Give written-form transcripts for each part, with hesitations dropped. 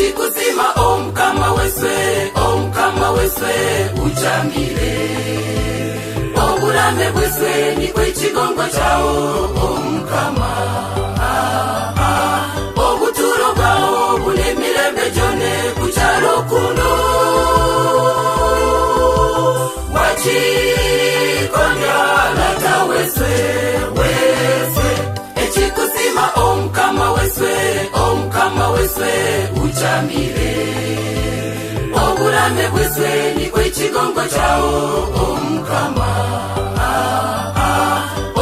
Echikusima omukama weswe uchamire. Obulame bweswe nikwe ekigongo kyawo omukama. Obuturo bwawo bunemirembe gyone kukyalo kuno. Wachikonya lata weswe echikusima omukama weswe uchamire. Obulame bweswe nikwe ekigongo kyawo omukama.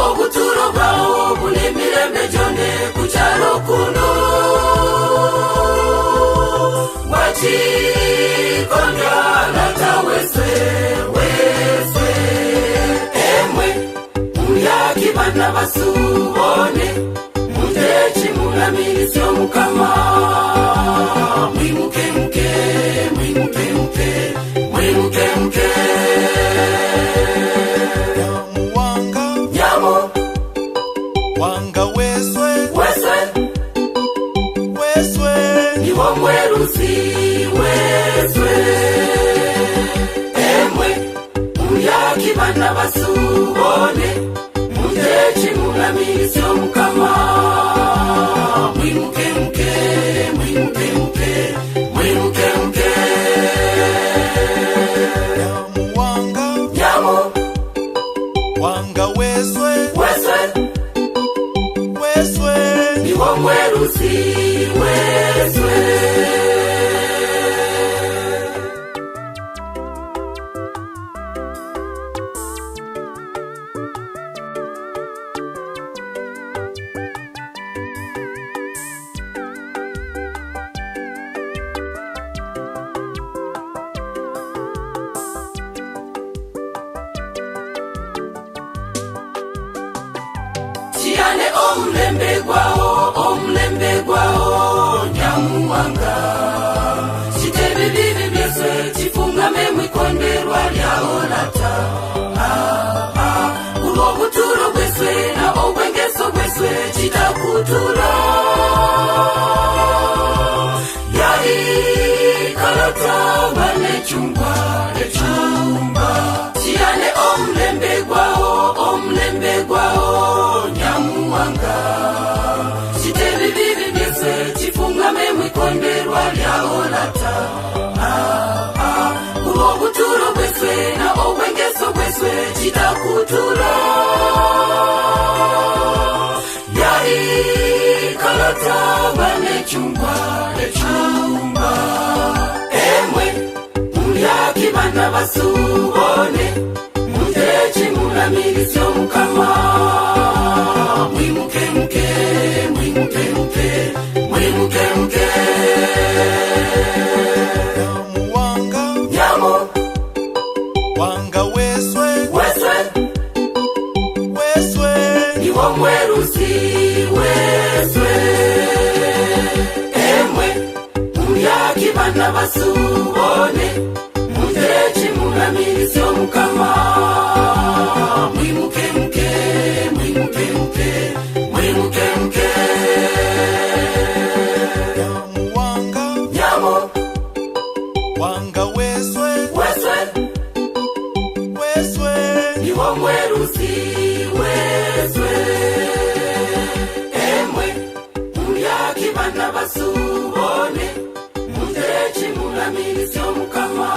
Obuturo bwawo bunemirembe gyone kukyalo kuno. Wachikonya lata weswe emwe muyaki bana basubone mutechi mulamirisyo mukama. Mwimuke Nyamu wanga weswe niwo mwerusi weswe. Emwe muyaki bana basubone mutechi mulamirisyo mukama. Mwimuke Nyamu wanga weswe niwo mwerusi weswe. Chiane omulembe gwawo Nyamuwanga. Chitebe bibi byeswe chifungame mwikonderwa lyawo lata. Ulwo buturo bweswe na obwengeso bweswe chitakutula. Yari kalata bane chumba. Chiane omulembe gwawo Nyamuwanga. Chitebe bibi byeswe chifungame mwikonderwa lyawo lata. Ulwo buturo bweswe na obwengeso bweswe chitakutula. Yari kalata bane chumba. Emwe muyaki bana basubone mutechi mulamirisyo mukama. Mwimuke Nyamu wanga weswe niwo mwerusi weswe. Emwe muyaki bana basubone mutechi mulamirisyo mukama. Mwimuke Nyamu wanga weswe niwo mwerusi weswe. Emwe muyaki bana basubone mutechi mulamirisyo mukama.